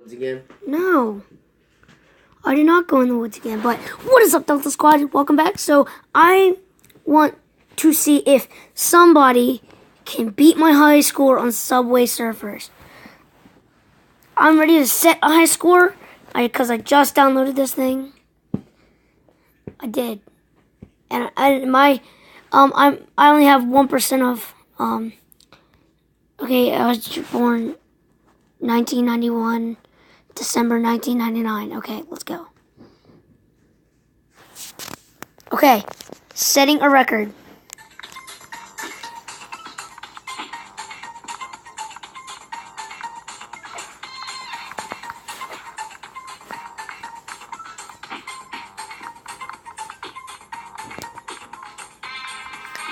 Woods again? No, I did not go in the woods again. But what is up, Delta Squad? Welcome back. So I want to see if somebody can beat my high score on Subway Surfers. I'm ready to set a high score because I just downloaded this thing. I did, and I only have 1% of Okay, I was born 1991. December 1999. Okay, let's go. Okay, setting a record.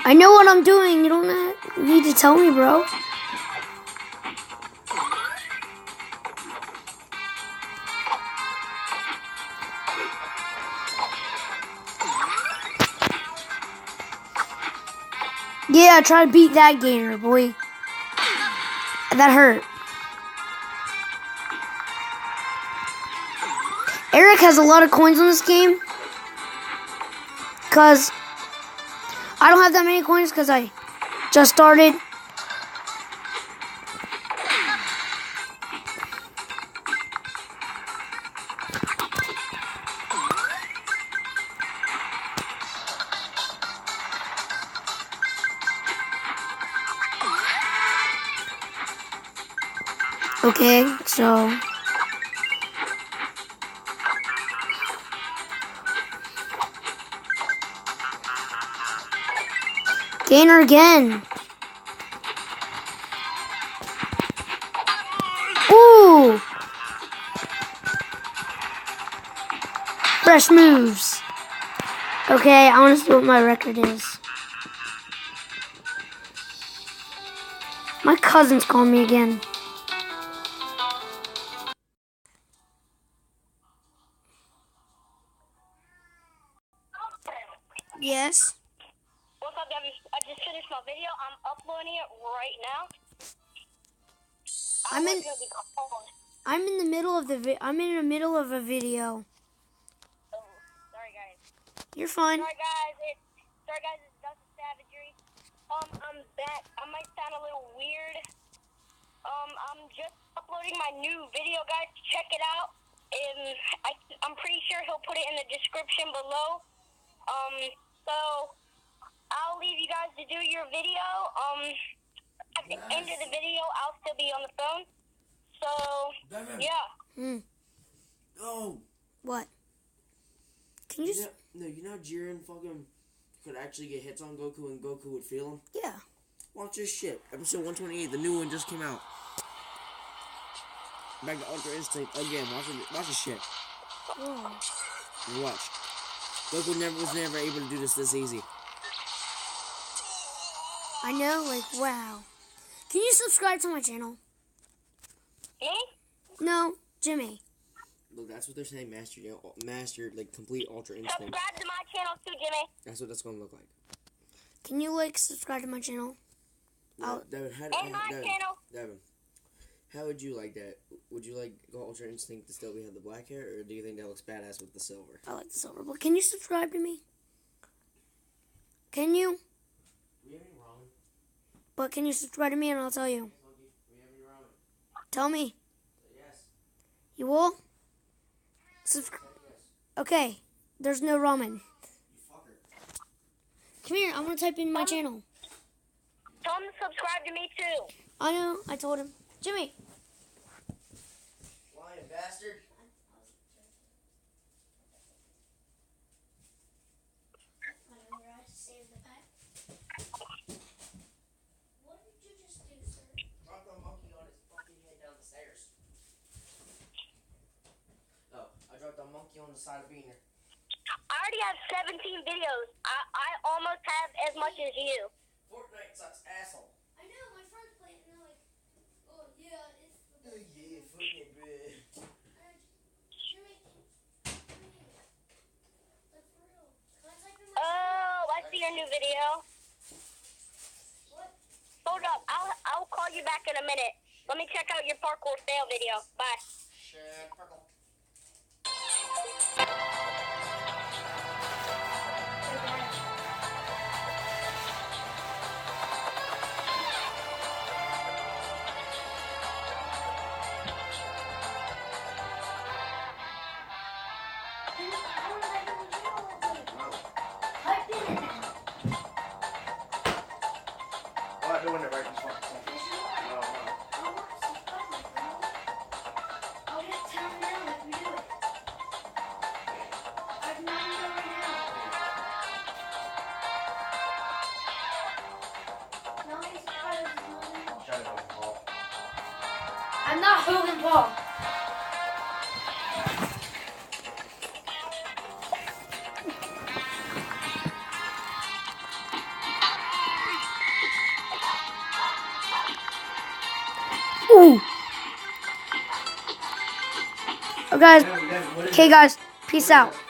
I know what I'm doing. You don't need to tell me, bro. Yeah, try to beat that gainer, boy. That hurt. Eric has a lot of coins on this game. Because I don't have that many coins because I just started. Okay, so gainer again. Ooh! Fresh moves. Okay, I want to see what my record is. My cousin's calling me again. Yes. What's up, Devin? I just finished my video. I'm uploading it right now. I'm in the middle of a video. Oh, sorry, guys. You're fine. Sorry, guys. It's Dustin Savagery. I'm back. I might sound a little weird. I'm just uploading my new video, guys. Check it out. And I'm pretty sure he'll put it in the description below. So I'll leave you guys to do your video. At the end of the video, I'll still be on the phone. So, yeah. No. What? Can you? You know Jiren fucking could actually get hits on Goku and Goku would feel him? Yeah. Watch this shit. Episode 128, the new one just came out. Back to Ultra Instinct again. Watch this shit. Oh. Watch. Goku was never able to do this easy. I know, like, wow. Can you subscribe to my channel? Me? No, Jimmy. Look, that's what they're saying, master, like, complete Ultra Instinct. Subscribe to my channel too, Jimmy. That's what that's gonna look like. Can you, like, subscribe to my channel? Devin, Devin, how would you like that? Would you like go Ultra Instinct to still have the black hair, or do you think that looks badass with the silver? I like the silver, but can you subscribe to me? Can you? We have any ramen? But can you subscribe to me and I'll tell you? We have any ramen? Tell me. Yes. You will? Subscribe. Yes. Okay, there's no ramen. You fucker. Come here, I'm gonna type in my channel. Tell him to subscribe to me too. I know, I told him. Jimmy. Lying bastard. What did you just do, sir? Dropped a monkey on his fucking head down the stairs. Oh, I dropped a monkey on the side of Beaner. I already have 17 videos. I almost have as much as you. Fortnite sucks, asshole. I know, my friends play it and they're like, oh yeah, it's the best. Yeah, fucking bitch. Jimmy, like for real. Can I type in my Oh, I see your new video. What? Hold up. I'll call you back in a minute. Let me check out your parkour fail video. Bye. Shit. I'm doing it right this one. No. I'll just tell him now if we do it. I can not do it right now. No, he's trying to. I'm not Hogan Paul. Ooh. Oh, guys. Okay, guys. Peace out.